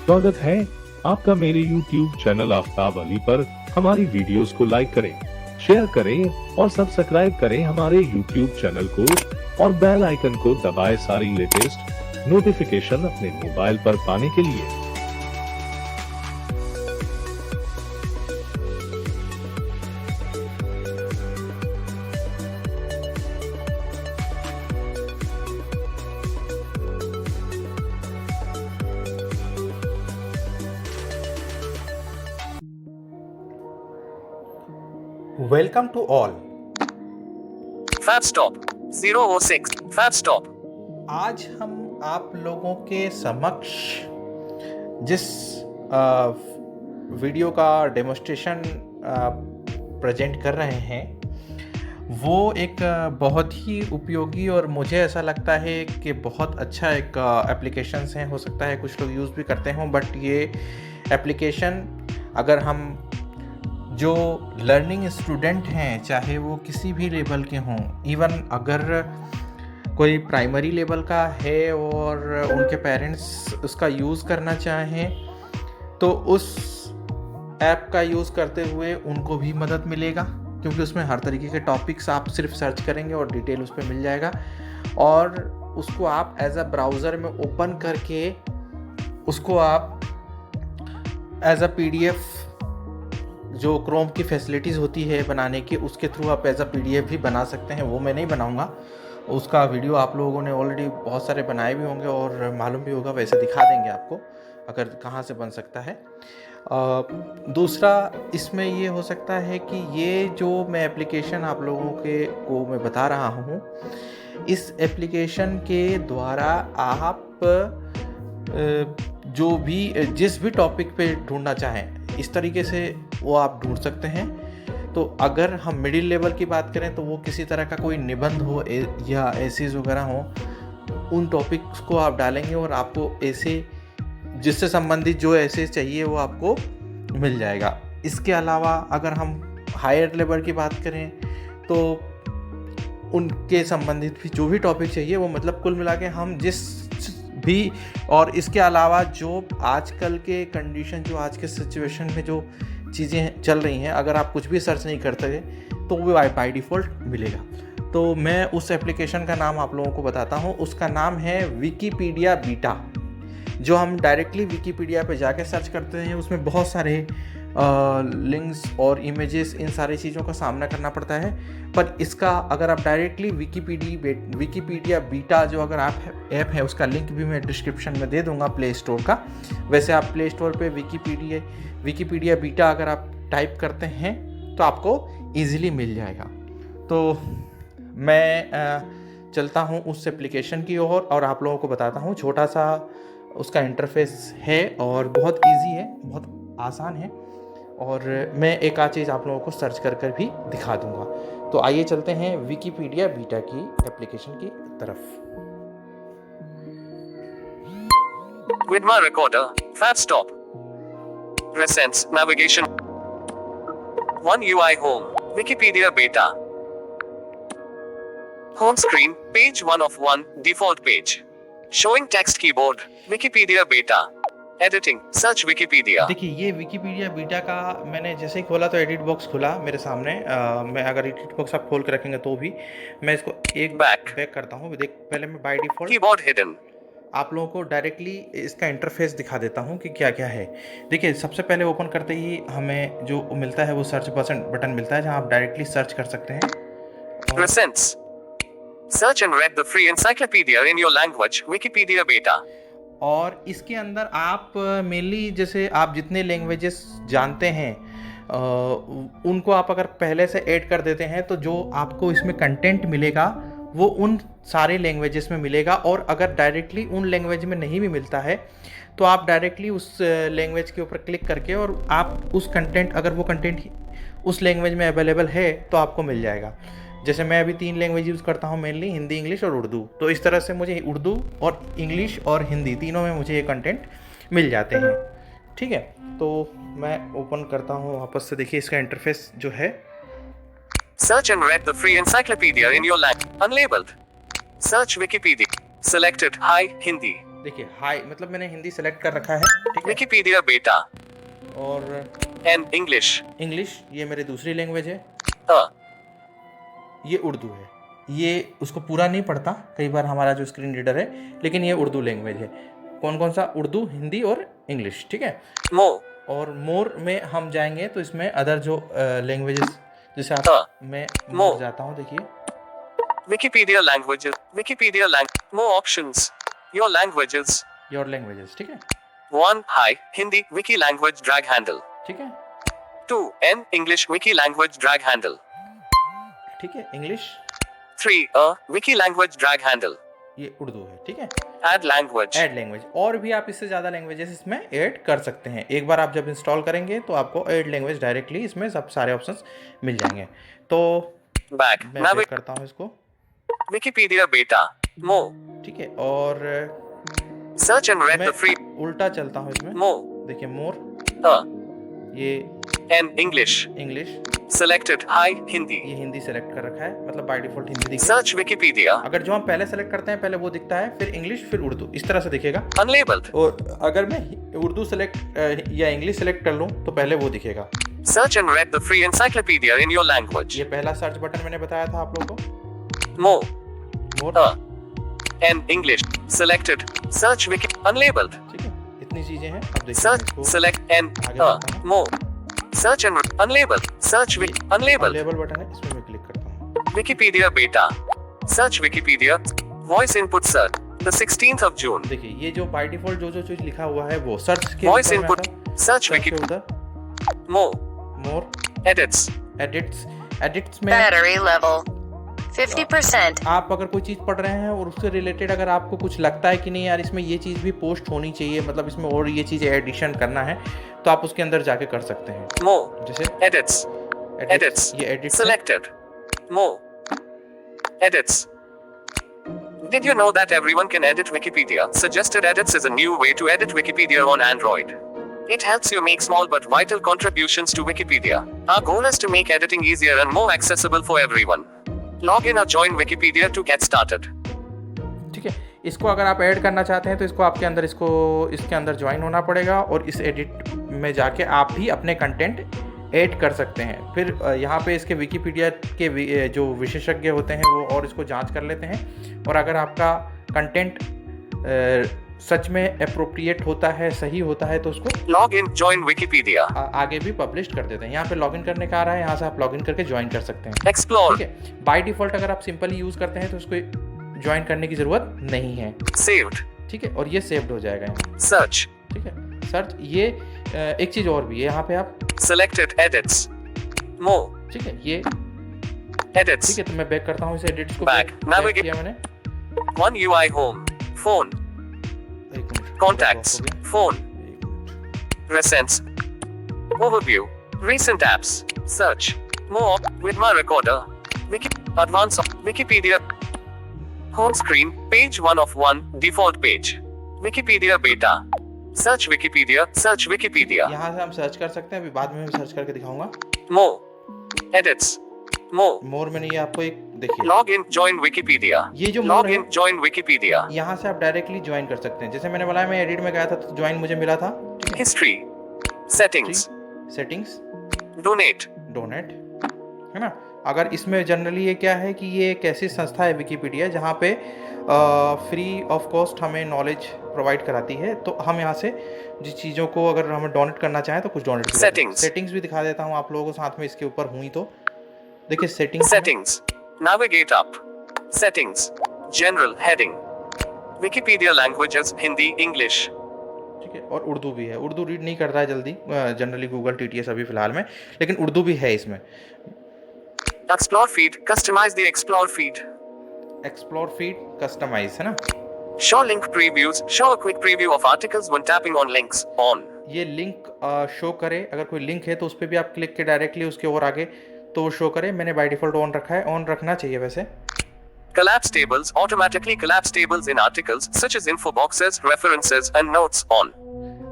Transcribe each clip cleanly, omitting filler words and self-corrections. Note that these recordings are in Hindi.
स्वागत है आपका मेरे YouTube चैनल आफ्ताब अली पर। हमारी वीडियोस को लाइक करें, शेयर करें और सब्सक्राइब करें हमारे YouTube चैनल को और बेल आइकन को दबाएं सारी लेटेस्ट नोटिफिकेशन अपने मोबाइल पर पाने के लिए। Welcome to all. Fab Stop 006 Fab Stop। आज हम आप लोगों के समक्ष जिस वीडियो का डेमोस्ट्रेशन प्रेजेंट कर रहे हैं वो एक बहुत ही उपयोगी और मुझे ऐसा लगता है कि बहुत अच्छा एक एप्लीकेशंस है। हो सकता है कुछ लोग यूज़ भी करते हों, बट ये एप्लीकेशन अगर हम जो लर्निंग स्टूडेंट हैं, चाहे वो किसी भी लेवल के हों, इवन अगर कोई प्राइमरी लेवल का है और उनके पेरेंट्स उसका यूज़ करना चाहें तो उस ऐप का यूज़ करते हुए उनको भी मदद मिलेगा, क्योंकि उसमें हर तरीके के टॉपिक्स आप सिर्फ सर्च करेंगे और डिटेल उस पर मिल जाएगा और उसको आप एज अ ब्राउज़र में ओपन करके उसको आप एज अ PDF जो क्रोम की फैसिलिटीज़ होती है बनाने की, उसके थ्रू आप एज अ PDF भी बना सकते हैं। वो मैं नहीं बनाऊंगा, उसका वीडियो आप लोगों ने ऑलरेडी बहुत सारे बनाए भी होंगे और मालूम भी होगा, वैसे दिखा देंगे आपको अगर कहाँ से बन सकता है। दूसरा इसमें ये हो सकता है कि ये जो मैं एप्लीकेशन आप लोगों को मैं बता रहा हूँ, इस एप्लीकेशन के द्वारा आप जो भी जिस भी टॉपिक पे ढूंढना चाहें इस तरीके से वो आप ढूंढ सकते हैं। तो अगर हम मिडिल लेवल की बात करें तो वो किसी तरह का कोई निबंध हो या एसेज वगैरह हो, उन टॉपिक्स को आप डालेंगे और आपको ऐसे जिससे संबंधित जो एसेज चाहिए वो आपको मिल जाएगा। इसके अलावा अगर हम हायर लेवल की बात करें तो उनके संबंधित भी जो भी टॉपिक चाहिए वो, मतलब कुल मिला के हम जिस भी, और इसके अलावा जो आजकल के कंडीशन, जो आज के सिचुएशन में जो चीज़ें चल रही हैं, अगर आप कुछ भी सर्च नहीं करते तो वो बाय डिफ़ॉल्ट मिलेगा। तो मैं उस एप्लीकेशन का नाम आप लोगों को बताता हूँ। उसका नाम है विकिपीडिया बीटा। जो हम डायरेक्टली विकिपीडिया पे जाके सर्च करते हैं उसमें बहुत सारे लिंक्स और इमेजेस, इन सारी चीज़ों का सामना करना पड़ता है। पर इसका अगर आप डायरेक्टली विकिपीडिया बीटा जो अगर आप ऐप है, उसका लिंक भी मैं डिस्क्रिप्शन में दे दूंगा प्ले स्टोर का। वैसे आप प्ले स्टोर पे विकिपीडिया बीटा अगर आप टाइप करते हैं तो आपको ईज़िली मिल जाएगा। तो मैं चलता हूँ उस एप्लीकेशन की ओर और आप लोगों को बताता हूँ। छोटा सा उसका इंटरफेस है और बहुत ईजी है, बहुत आसान है, और मैं एक आध चीज़ आप लोगों को सर्च कर भी दिखा दूंगा। तो आइए चलते हैं विकिपीडिया बीटा की एप्लीकेशन की तरफ। With my recorder, Fab Stop. Presents navigation. One UI home. Wikipedia beta. Home screen, page 1 of 1, default page. Showing text keyboard. Wikipedia beta. Editing, search Wikipedia. देखिए ये विकिपीडिया बीटा का मैंने जैसे ही खोला तो एडिट बॉक्स खुला मेरे सामने। मैं अगर एडिट बॉक्स आप खोल के रखेंगे तो भी मैं इसको एक बैक करता हूँ। देख, पहले मैं बाय डिफॉल्ट कीबोर्ड हिडन आप लोगों को डायरेक्टली इसका इंटरफेस दिखा देता हूँ कि क्या क्या है। देखिए सबसे पहले ओपन करते ही हमें जो मिलता है वो सर्च बटन मिलता है, जहाँ आप डायरेक्टली सर्च कर सकते हैं। Presents. Search and read the free encyclopedia in your language, Wikipedia beta. और इसके अंदर आप मेनली जैसे आप जितने लैंग्वेजेस जानते हैं उनको आप अगर पहले से ऐड कर देते हैं तो जो आपको इसमें कंटेंट मिलेगा वो उन सारे लैंग्वेजेस में मिलेगा। और अगर डायरेक्टली उन लैंग्वेज में नहीं भी मिलता है तो आप डायरेक्टली उस लैंग्वेज के ऊपर क्लिक करके और आप उस कंटेंट, अगर वो कंटेंट उस लैंग्वेज में अवेलेबल है तो आपको मिल जाएगा। जैसे मैं अभी 3 लैंग्वेज यूज़ करता हूँ, मेनली हिंदी, इंग्लिश और उर्दू। तो इस तरह से मुझे उर्दू और इंग्लिश और हिंदी तीनों में मुझे ये कंटेंट मिल जाते हैं। ठीक है, तो मैं ओपन करता हूँ वापस से। देखिए इसका इंटरफेस जो है, Search and read the free encyclopedia in your language. Unlabeled. Search Wikipedia. Selected. Hi, Hindi. देखिए हाई मतलब मैंने हिंदी सेलेक्ट कर रखा है, ठीक है। Wikipedia Beta. और N. English. इंग्लिश ये मेरी दूसरी लैंग्वेज है, A. ये उर्दू है। ये उसको पूरा नहीं पढ़ता कई बार हमारा जो स्क्रीन रीडर है, लेकिन ये उर्दू लैंग्वेज है। कौन कौन सा? उर्दू, हिंदी और इंग्लिश, ठीक है। Mo. और मोर में हम जाएंगे तो इसमें अदर जो लैंग्वेजेस, जैसे हाँ। आप मैं Mo. मोर जाता हूँ, देखिए Wikipedia languages. Wikipedia More options. Your languages. Your languages, ठीक है, 1. Hi. Hindi. Wiki language drag handle. ठीक है, 2. N. English. Wiki language drag handle. ठीक है। English 3. Wiki language drag handle. ये उर्दू है, ठीक है। Add language. ऐड लैंग्वेज, और भी आप इससे ज़्यादा लैंग्वेजेस इसमें ऐड कर सकते हैं। एक बार आप जब इंस्टॉल करेंगे तो आपको ऐड लैंग्वेज डायरेक्टली इसमें सब सारे ऑप्शंस मिल जाएंगे। तो Back. मैं Now बैक करता हूँ इसको, Wikipedia Beta. More. ठीक है। और Search and read मैं the free. उल्टा चलता हूँ इसमें, More. देखिए मोर, A. ये N. English. English, Selected. Hi. Hindi. ये हिंदी सेलेक्ट कर रखा है, मतलब बाय डिफॉल्ट हिंदी दिखेगा। Search Wikipedia. अगर जो हम पहले सेलेक्ट करते हैं पहले वो दिखता है, फिर इंग्लिश, फिर उर्दू, इस तरह से दिखेगा। Unlabeled. और अगर मैं उर्दू सेलेक्ट या इंग्लिश सेलेक्ट कर लूँ तो पहले वो दिखेगा। Search and read the free encyclopedia in your language. ये पहला सर्च बटन मैंने बताया था आप लोगों को, More. More, A. N. English. Selected. Search Wiki. Unlabeled. ठीक है। इतनी चीजें हैं, अब देखिए Search. इसको Select N. आगे A. बढ़ता हूँ। More. Search and unlabeled. Search Wiki. Unlabeled. Label button है, इसमें मैं क्लिक करता हूँ। Wikipedia Beta. Search Wikipedia. Voice input search. The 16th of June. देखिए ये जो बाय डिफॉल्ट जो जो चीज लिखा हुआ है वो सर्च के Voice ऊपर में input. आता, Search सर्च के Wiki. उधर More. मोर, Edits. एडिट्स, एडिट्स में Battery level 50%. आप अगर कोई चीज़ पढ़ रहे हैं और उससे रिलेटेड अगर आपको कुछ लगता है कि नहीं यार इसमें ये चीज़ भी पोस्ट होनी चाहिए, मतलब इसमें और ये चीज़ एडिशन करना है, तो आप उसके अंदर जाके कर सकते हैं। More. जैसे Edits. Edits. ये edit Selected. More. Edits. Did you know that everyone can edit Wikipedia? Suggested Edits is a new way to edit Wikipedia on Android. It helps you make small but vital contributions to Wikipedia. Our goal is to make editing easier and more accessible for everyone. Log in or join Wikipedia to get started. ठीक है। इसको अगर आप ऐड करना चाहते हैं तो इसको आपके अंदर इसके अंदर ज्वाइन होना पड़ेगा और इस एडिट में जाके आप भी अपने कंटेंट ऐड कर सकते हैं। फिर यहाँ पे इसके विकिपीडिया के जो विशेषज्ञ होते हैं वो और इसको जांच कर लेते हैं, और अगर आपका कंटेंट सच में अप्रोप्रिएट होता है, सही होता है, तो उसको Log in, join Wikipedia. आगे भी पब्लिश कर देते हैं। यहाँ पे लॉगिन करने का आ रहा है, यहाँ से आप लॉगिन करके ज्वाइन कर सकते हैं। Explore. ठीक है। बाय डिफॉल्ट अगर आप सिंपली यूज़ करते हैं तो उसको ज्वाइन करने की ज़रूरत नहीं है। Saved. ठीक है, और ये सेव्ड हो जाएगा यहाँ। Search. ठीक है, सर्च। ये एक चीज़ और भी है, यहाँ पे आप Selected edits. More. ठीक है, ये Edits. ठीक है, तो मैं बैक करता हूँ इस एडिट्स को। Back. back Navigate. किया मैंने। One UI home. Phone. एक मिनट, Contacts. हो गया। Phone. एक minute. Recents. Overview. Recent apps. Search. More. With my recorder. Advanced. Wikipedia. Home screen. Page 1 of 1. Default page. Wikipedia Beta. Search Wikipedia. Search Wikipedia. यहाँ से हम सर्च कर सकते हैं, अभी बाद में मैं सर्च करके दिखाऊंगा। More. Edits. More. मोर मैंने ये आपको एक देखिए, Log in. Join Wikipedia. ये जो Log मोर है in. Join Wikipedia. यहाँ से आप डायरेक्टली ज्वाइन कर सकते हैं। जैसे मैंने बोला मैं एडिट में गया था तो ज्वाइन मुझे मिला था। History. Settings. Settings, Donate. Donate, है ना। अगर इसमें जनरली ये क्या है कि ये एक ऐसी संस्था है विकिपीडिया जहाँ पे फ्री ऑफ कॉस्ट हमें नॉलेज प्रोवाइड कराती है, तो हम यहाँ से जिस चीज़ों को अगर हमें डोनेट करना चाहें तो कुछ डोनेट सेटिंग्स भी दिखा देता हूँ आप लोगों को साथ में इसके ऊपर हुई तो देखिए settings. Settings. Navigate up. Settings. General heading. Wikipedia languages Hindi, English. ठीक है, और उर्दू भी है। उर्दू रीड नहीं कर रहा है जल्दी जनरली गूगल TTS अभी फिलहाल में, लेकिन उर्दू भी है इसमें। Explore feed. Customize the explore feed. Explore feed customise, है ना। Show link previews. Show a quick preview of articles when tapping on links. On. ये लिंक शो करे, अगर कोई लिंक है तो उस पर भी आप क्लिक के डायरेक्टली उसके और आगे तो वो शो करे। मैंने बाय डिफॉल्ट ऑन रखा है, ऑन रखना चाहिए वैसे। Collapse tables. Automatically collapse tables in articles such as info boxes, references, and notes. On.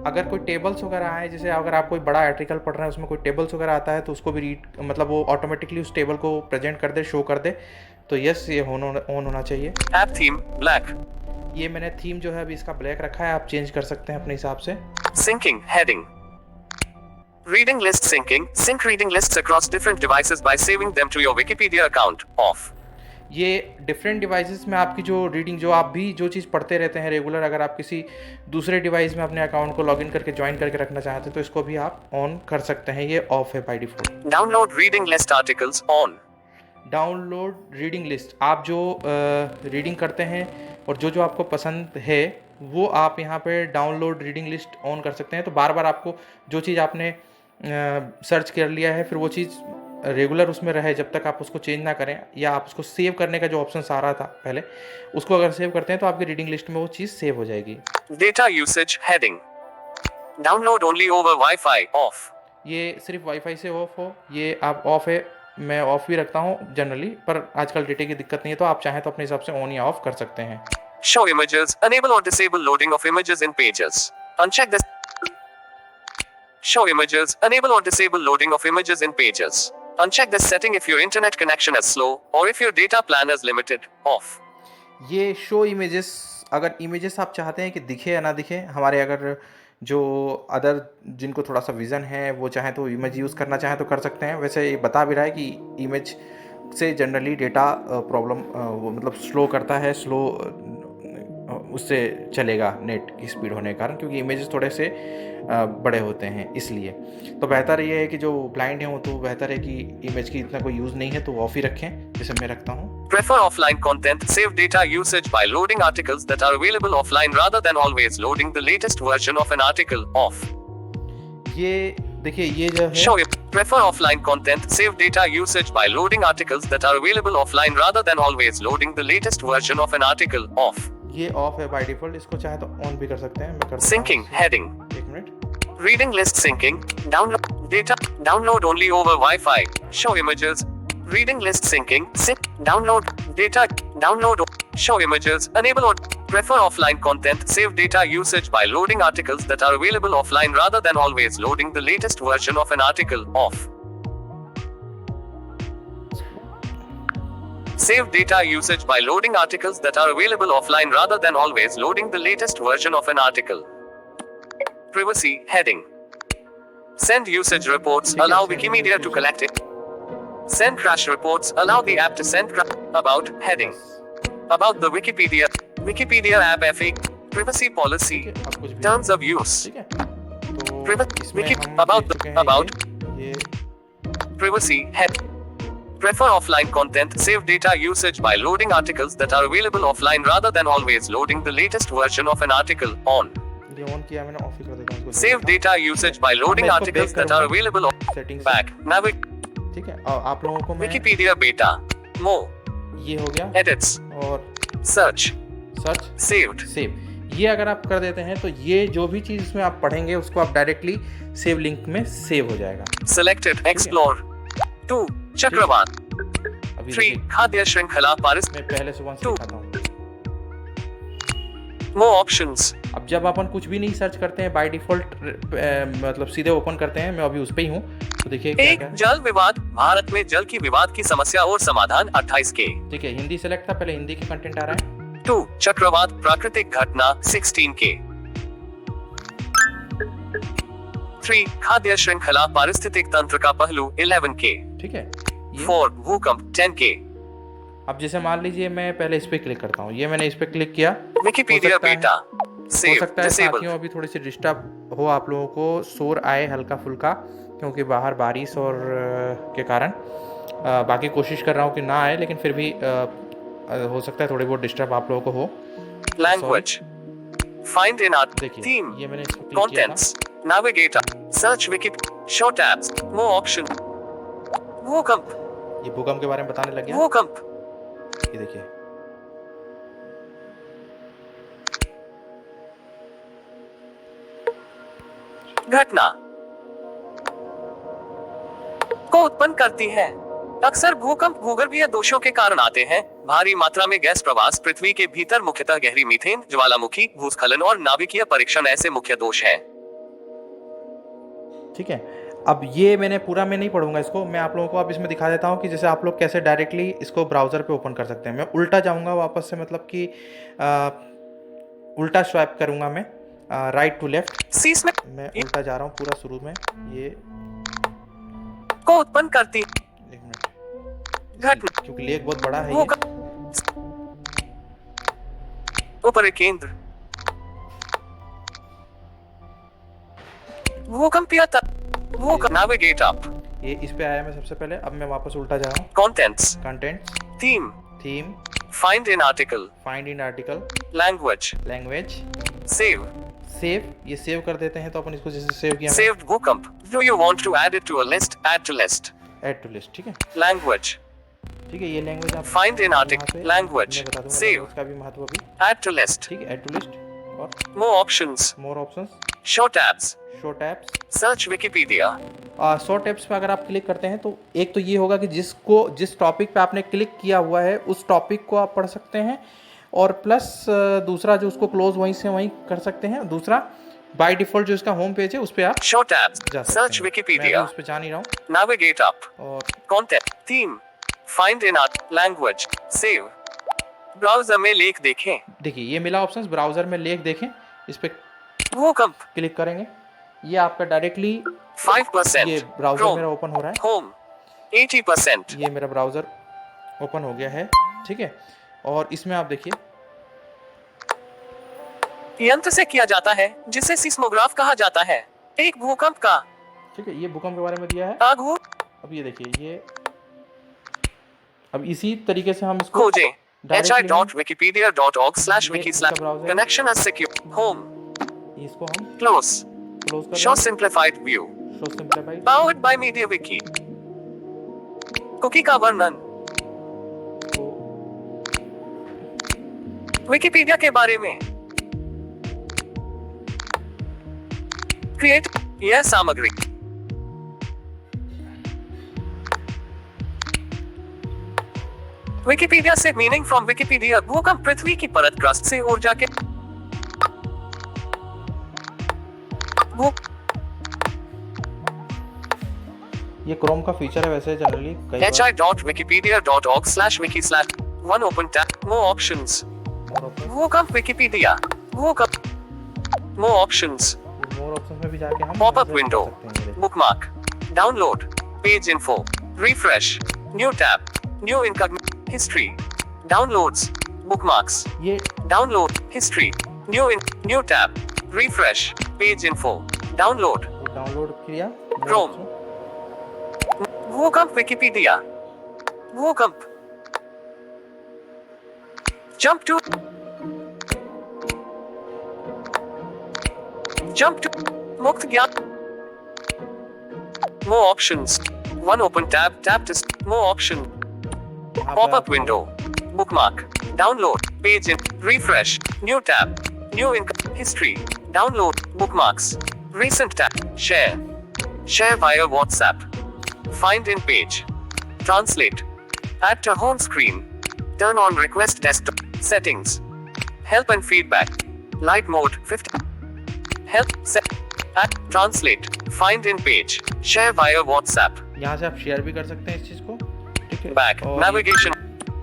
अगर कोई टेबल्स वगैरह आए, जैसे अगर आप कोई बड़ा आर्टिकल पढ़ रहे हैं उसमें कोई टेबल्स वगैरह आता है तो उसको भी रीड, मतलब वो ऑटोमेटिकली उस टेबल को प्रेजेंट कर दे, शो कर दे, तो यस ये ऑन होना चाहिए। App theme. Black. ये मैंने थीम जो है अभी इसका ब्लैक रखा है, आप चेंज कर सकते हैं अपने हिसाब से। Syncing heading. Reading list syncing. Sync reading lists across different devices by saving them to your Wikipedia account. Off. ये डिफरेंट डिवाइसेस में आपकी जो रीडिंग, जो आप भी जो चीज़ पढ़ते रहते हैं रेगुलर, अगर आप किसी दूसरे डिवाइस में अपने अकाउंट को लॉगिन करके ज्वाइन करके रखना चाहते हैं तो इसको भी आप ऑन कर सकते हैं। ये ऑफ है by default. Download reading list articles on. Download reading list, आप जो रीडिंग करते हैं और जो जो आपको पसंद है वो आप यहाँ पे डाउनलोड रीडिंग लिस्ट ऑन कर सकते हैं। तो बार बार आपको जो चीज़ आपने सर्च कर लिया है फिर वो चीज़ रेगुलर उसमें रहे जब तक आप उसको चेंज ना करें, या आप उसको सेव करने का जो ऑप्शन आ रहा था पहले, उसको अगर सेव करते हैं तो आपकी रीडिंग लिस्ट में वो चीज़ सेव हो जाएगी। Data usage heading. Download only over Wi-Fi. Off. ये सिर्फ वाईफाई से ऑफ हो, ये आप ऑफ है, मैं ऑफ भी रखता हूँ जनरली, पर आजकल डेटा की दिक्कत नहीं है तो आप चाहें तो अपने हिसाब से ऑन या ऑफ कर सकते हैं। Show images. Enable or disable loading of images in pages. Uncheck this. Show images. Enable or disable loading of images in pages. Uncheck this setting if your internet connection is slow or if your data plan is limited. Off. ये शो इमेजेस, अगर इमेजेस आप चाहते हैं कि दिखे या ना दिखे, हमारे अगर जो अदर जिनको थोड़ा सा विज़न है वो चाहें तो इमेज यूज़ करना चाहें तो कर सकते हैं। वैसे ये बता भी रहा है कि इमेज से जनरली डेटा प्रॉब्लम वो मतलब स्लो करता है, स्लो उससे चलेगा नेट की स्पीड होने के कारण, क्योंकि इमेजेस थोड़े से बड़े होते हैं इसलिए। तो बेहतर ये है कि जो ब्लाइंड हैं वो तो बेहतर है कि इमेज की इतना कोई यूज़ नहीं है तो ऑफ ही रखें, जैसे मैं रखता हूँ। Prefer offline content. Save data usage by loading articles that are available offline rather than always loading the latest version of an article. Off. ये देखिए ये जो है Show it. Prefer offline content. Save data usage by loading articles that are available offline rather than always loading the latest version of an article. Off. ये ऑफ है बाय डिफॉल्ट, इसको चाहे तो ऑन भी कर सकते हैं, मैं कर सकता Syncing हूँ। heading. एक minute. Reading list syncing. Download data. Download only over Wi-Fi. Show images. Reading list syncing. Sync. Download data. Download. Show images. Enable or prefer offline content. Save data usage by loading articles that are available offline rather than always loading the latest version of an article. Off. Save data usage by loading articles that are available offline rather than always loading the latest version of an article. Privacy heading. Send usage reports. Allow Wikimedia to collect it. Send crash reports. Allow the app to send crash. About heading. About the Wikipedia. Wikipedia app FAQ. Privacy policy. ठीक है, आप कुछ भी Terms of use. ठीक है। तो Privacy. इसमें हम About देख the चुके हैं about ये privacy head. Prefer offline content. Save data usage by loading articles that are available offline rather than always loading the latest version of an article. On. ये ऑन किया मैंने, ऑफ ही कर देता हूँ इसको। Save data usage by loading मैं इसको articles back that are करूँगा। available on settings back. Navig ठीक है, और आप लोगों को मैं Wikipedia beta. More. ये हो गया Edits. और Search. Search Saved. सेव, ये अगर आप कर देते हैं तो ये जो भी चीज़ इसमें आप पढ़ेंगे उसको आप डायरेक्टली सेव लिंक में सेव हो जाएगा। Selected. Explore. 2. Chakravat. अभी 3. देखिए, Khadya Shrinkhala Paris. मैं पहले से वन से Two. दिखाता हूँ। More options. अब जब अपन कुछ भी नहीं सर्च करते हैं बाय डिफॉल्ट मतलब सीधे ओपन करते हैं, मैं अभी उस पे ही हूँ, तो देखिए क्या एक क्या है। जल विवाद. भारत में जल की विवाद की समस्या और समाधान 28 के. ठीक है, हिंदी सेलेक्ट था, पहले हिंदी के कंटेंट आ रहा है। 2. चक्रवात प्राकृतिक घटना 16 के. 3. खाद्य श्रृंखला पारिस्थितिक तंत्र का पहलू 11 के. ठीक है, ये 4. भूकंप 10 के. अब जैसे मान लीजिए मैं पहले इस पे क्लिक करता हूँ, ये मैंने इस पे क्लिक किया, विकिपीडिया हो सकता है- बेटा. हो सेव सकता है डिसेबल. साथियों अभी थोड़ी सी डिस्टर्ब हो आप लोगों को, शोर आए हल्का फुल्का, क्योंकि बाहर बारिश और के कारण बाकी कोशिश कर रहा हूँ कि ना आए, लेकिन फिर भी हो सकता है थोड़ी बहुत डिस्टर्ब आप लोगों को हो। लैंग्वेज. Find in art. देखिए थीम. ये मैंने इसको क्लिक किया था। Contents. Navigator. Search Wiki. Show tabs. More option. भूकंप. ये भूकंप के बारे में बताने लग गया। भूकंप. ये देखिए, घटना को उत्पन्न करती है. अक्सर भूकंप भूगर्भीय दोषों के कारण आते हैं. भारी मात्रा में गैस प्रवास पृथ्वी के भीतर, मुख्यतः गहरी मीथेन, ज्वालामुखी, भूस्खलन और नाभिकीय परीक्षण ऐसे मुख्य दोष हैं. ठीक है। अब ये मैंने पूरा मैं नहीं पढ़ूंगा इसको, मैं आप लोगों को अब इसमें दिखा देता हूँ कि जैसे आप लोग कैसे डायरेक्टली इसको ब्राउज़र पे ओपन कर सकते हैं। मैं उल्टा जाऊँगा वापस से, मतलब कि उल्टा स्वाइप करूंगा मैं, राइट टू लेफ्ट। सीस में मैं उल्टा जा रहा हूँ पूरा शुरू में। ये को उत्पन्न करती एक मिनट, घटना क्योंकि लेक बहुत बड़ा है ये। भूकंप ऊपरी केंद्र भूकंपीय भूकंप नेविगेट अप ये इस पे आया मैं सबसे पहले। अब मैं वापस उल्टा जा रहा हूँ। Contents content, theme theme, find in article find in article, language language, save save. ये सेव कर देते हैं तो अपन इसको जैसे सेव किया, saved भूकंप do you want to add it to a list add to list add to list. ठीक है, language ठीक है। ये लैंग्वेज आप find in यहाँ article पे language मैं बता दूंगा save language का भी महत्व अभी। add to list ठीक है, ऐड टू लिस्ट और more options more options, show tabs show tabs. search wikipedia show tabs पे अगर आप क्लिक करते हैं तो एक तो ये होगा कि जिस टॉपिक पे आपने क्लिक किया हुआ है उस टॉपिक को आप पढ़ सकते हैं, और प्लस दूसरा जो उसको क्लोज वहीं से वहीं कर सकते हैं। दूसरा बाय डिफॉल्ट जो इसका होम पेज है उस पे आप show tabs जा सकते search हैं। मैं wikipedia अभी उस पे जा नहीं रहा हूँ। navigate up और content theme find in art language save browser में लेख देखें देखिए ये मिला ऑप्शंस, ब्राउजर में लेख देखें, इस पे भूकंप क्लिक करेंगे। ये आपका डायरेक्टली 5% ये ब्राउजर Chrome मेरा ओपन हो रहा है। home 80% ये मेरा ब्राउजर ओपन हो गया है। ठीक है, और इसमें आप देखिए यंत्र से किया जाता है जिसे सिस्मोग्राफ कहा जाता है एक भूकंप का ठीक है, ये भूकंप के बारे में दिया है। आगू अब ये देखिए ये, अब इसी तरीके से हम इसको खोजें directly hi.wikipedia.org/wiki/ इसका browser- connection as secure home इसको हम close क्लोज कर show देंगे। simplified view show simplified, powered by MediaWiki cookie का वर्णन तो विकिपीडिया के बारे में क्रिएट यह सामग्री विकिपीडिया से मीनिंग फ्रॉम विकिपीडिया भूकंप पृथ्वी की परत क्रस्ट से ऊर्जा के ये क्रोम का फीचर है वैसे जनरली कई बार hi.wikipedia.org/wiki/ one open tab more options भूकंप विकिपीडिया भूकंप more options मोर ऑप्शंस में भी जाके हम Pop-up कर window. सकते हैं। ये bookmark download page info refresh new tab new incognito history downloads bookmarks ये download history new tab refresh page info download download किया Chrome. भूकंप विकिपीडिया भूकंप jump to मुक्त ज्ञान more options one open tab to more option pop-up window bookmark download page in refresh new tab new history download bookmarks recent tab share via WhatsApp find in page translate add to home screen turn on request desktop settings help and feedback light mode 50 help set add translate find in page share via WhatsApp यहाँ से आप शेयर भी कर सकते हैं इस चीज को। ठीक है, back और navigation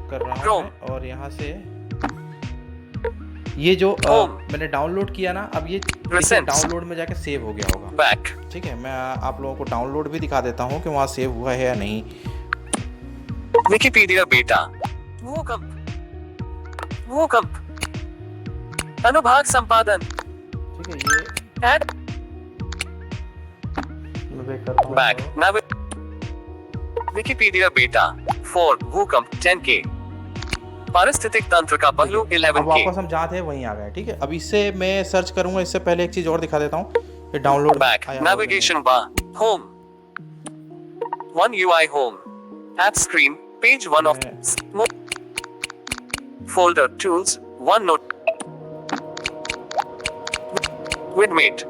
कर रहा हूँ Chrome. मैं, और यहाँ से ये जो Home. मैंने डाउनलोड किया ना, अब ये Presents. डाउनलोड में जाके सेव हो गया होगा। back ठीक है, मैं आप लोगों को डाउनलोड भी दिखा देता हूँ कि वहाँ सेव हुआ है या नहीं। Wikipedia beta भूकंप अनुभाग संपादन ठीक है, ये add मैं बैक करता हूँ। back Wikipedia beta 4 भूकंप 10K पारिस्थितिक तंत्र का पहलू अब 11K वापस हम जहाँ थे वहीं आ गए। ठीक है, अब इससे मैं सर्च करूंगा। इससे पहले एक चीज और दिखा देता हूँ, ये download back navigation bar home one UI home app screen page 1 of folder tools OneNote Widmate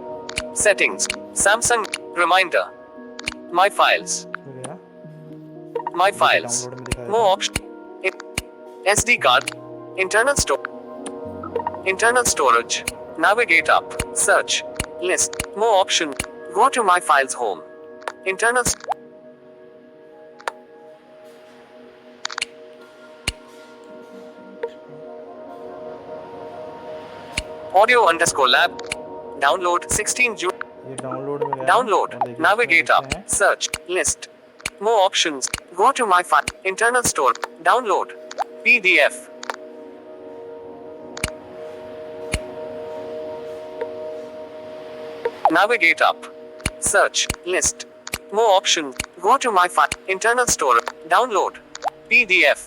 settings Samsung reminder my files download में दिखा more option SD card internal storage navigate up search list more option go to my files home internal Audio_lab. Download 16 June. ये डाउनलोड में गया Download. और देखिए Navigate इसमें up. देखते हैं। Search. List. More options. Go to my file. Internal store. Download. PDF. Navigate up. Search. List. More options. Go to my file. Internal store. Download. PDF.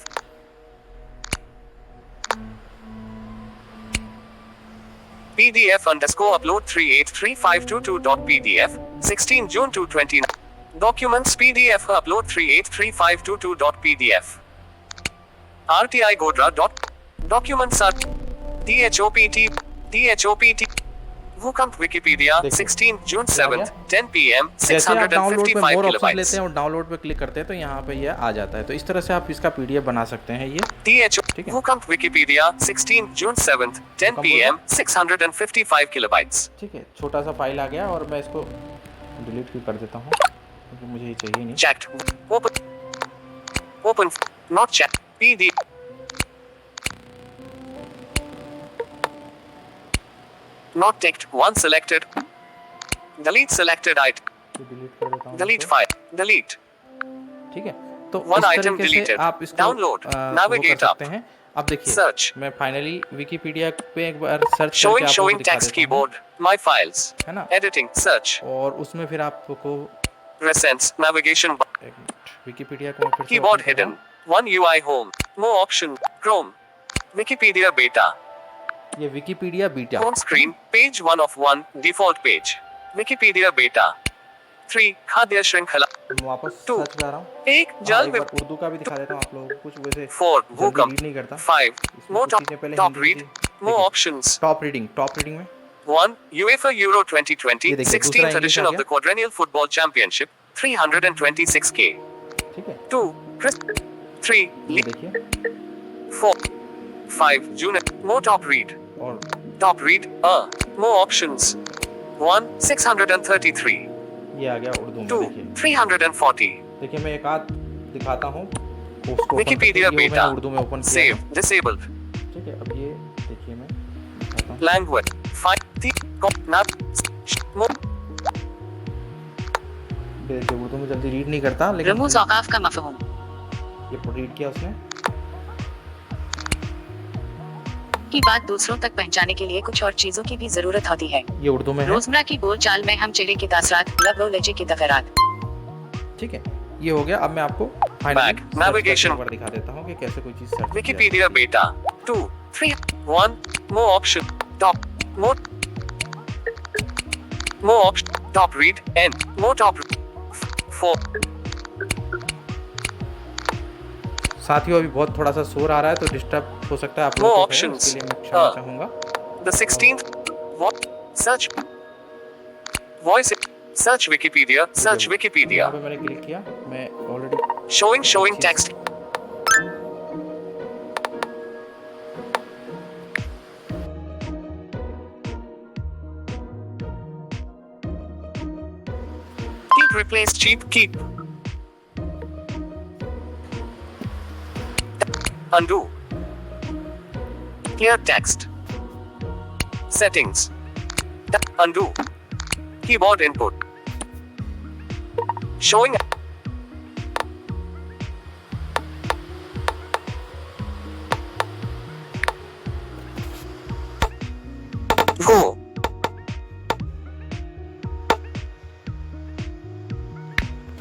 PDF_upload 383522.pdf 16 June 2020. Documents PDF upload 383522.pdf. RTI Godra. Documents are DHOPT. Bhukamp Wikipedia देखिए। 16 June क्या आ 7th गया? 10 PM जैसे आप डाउनलोड पे 655 मोर ऑप्शन kilobytes. लेते हैं और डाउनलोड पे क्लिक करते हैं तो यहाँ पे ये आ जाता है। तो इस तरह से आप इसका PDF बना सकते हैं ये। DH ठीक है। Bhukamp Wikipedia 16 June 7th 10 भूकंप PM 655 kilobytes. ठीक है, छोटा सा फाइल आ गया और मैं इसको डिलीट भी कर देता हूँ क्योंकि मुझे ये चाहिए नहीं। Checked. Open. Not checked. PD. Not ticked. One selected. Delete selected item. तो डिलीट कर देता हूँ Delete इसको। file. Delete. ठीक है, तो One इस item तरीके से deleted. आप इसको Download. वो Navigate कर up. सकते हैं। अब देखिए Search. मैं फाइनली विकिपीडिया पे एक बार सर्च करके Showing आप लोगों को दिखा text देता हूँ, keyboard. My files. है ना? Editing. Search. और उसमें फिर आपको Recents. Navigation. एक मिनट, विकिपीडिया को मैं फिर से Keyboard open कर रहा hidden. One UI home. More option. Chrome. Wikipedia beta. हूँ। ये Wikipedia beta. Home screen. Page 1 of 1. Default page. Wikipedia beta. 3. खाद्य श्रृंखला. मैं वापस Two. सर्च कर रहा हूँ। एक हाँ, जल एक बार उर्दू का भी दिखा देता हूँ आप लोगों को कुछ वैसे 4. जल्दी भूकंप. रीड नहीं करता। 5. इसमें More कुछ top. चीजें पहले Top हिंदी read. में थी। More देखिए, options. टॉप रीडिंग में 1. UEFA Euro 2020 ये देखिए, 16th दूसरा edition इंग्लिश आ of the गया। Quadrennial Football Championship 326K. ठीक है, 2. 3. ये देखिए 4. 5. June. More top read. और Top read. More options. 1. 633. ये आ गया उर्दू में। 2. देखिए 340. देखिए मैं एक आध दिखाता हूँ उसको open Wikipedia करके, ये beta. मैंने उर्दू में ओपन किया Save. है। Disabled. ठीक है, अब ये देखिए मैं दिखाता हूँ। Language. 5. More. देखिए उर्दू में जल्दी रीड नहीं करता लेकिन रमूज औकाफ का मफहूम। ये रीड किया उसने। की बात दूसरों तक पहुंचाने के लिए कुछ और चीजों की भी जरूरत होती है। ये उर्दू में है। रोजमर्रा की बोलचाल में हम चेहरे की तासरात, लफ्ज़ व लहजे की तफरात। ठीक है, ये हो गया। अब मैं आपको Back. Navigation. पर दिखा देता हूँ कि कैसे कोई चीज search Wikipedia beta. 2. 3. 1. More option. Top. More. More option. Top read. End. More top. 4. साथियों अभी बहुत थोड़ा सा शोर आ रहा है तो डिस्टर्ब हो सकता है आप लोगों More को है, options. उसके लिए मैं क्षमा चाहूंगा। The 16th. What? Search. Voice. Search Wikipedia. Search यहाँ Wikipedia. पे मैंने क्लिक किया, मैं already Showing text. Keep replace cheap keep. Undo. Clear text. Settings. Undo. Keyboard input. Showing. Go.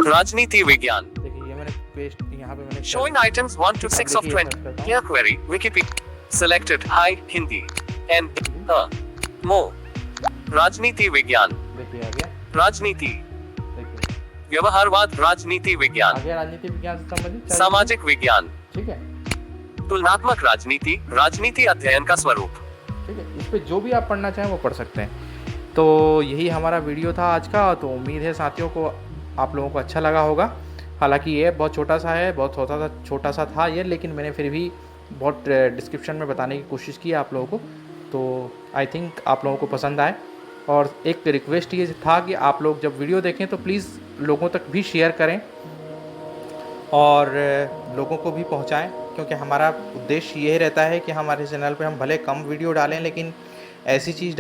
राजनीति विज्ञान. देखिए ये मैंने पेस्ट यहाँ पे मैंने Showing items 1 to 6 of 20. Clear query. Wikipedia. Selected. Hi. Hindi. And. More. राजनीति विज्ञान. देखिए आ गया। राजनीति. देखिए व्यवहारवाद. राजनीति आ विज्ञान. गया राजनीति विज्ञान से संबंधित सारी सामाजिक विज्ञान. चीजें। ठीक है, तुलनात्मक राजनीति. राजनीति अध्ययन का स्वरूप. ठीक है, इस पे जो भी आप पढ़ना चाहें वो पढ़ सकते हैं। तो यही हमारा वीडियो था आज का। तो उम्मीद है साथियों को आप लोगों को अच्छा लगा होगा। हालांकि ये बहुत छोटा सा है, बहुत छोटा सा था ये, लेकिन मैंने फिर भी बहुत डिस्क्रिप्शन में बताने की कोशिश की आप लोगों को। तो आई थिंक आप लोगों को पसंद आए। और एक रिक्वेस्ट ये था कि आप लोग जब वीडियो देखें तो प्लीज़ लोगों तक भी शेयर करें और लोगों को भी पहुंचाएं, क्योंकि हमारा उद्देश्य ये रहता है कि हमारे चैनल पे हम भले कम वीडियो डालें लेकिन ऐसी चीज़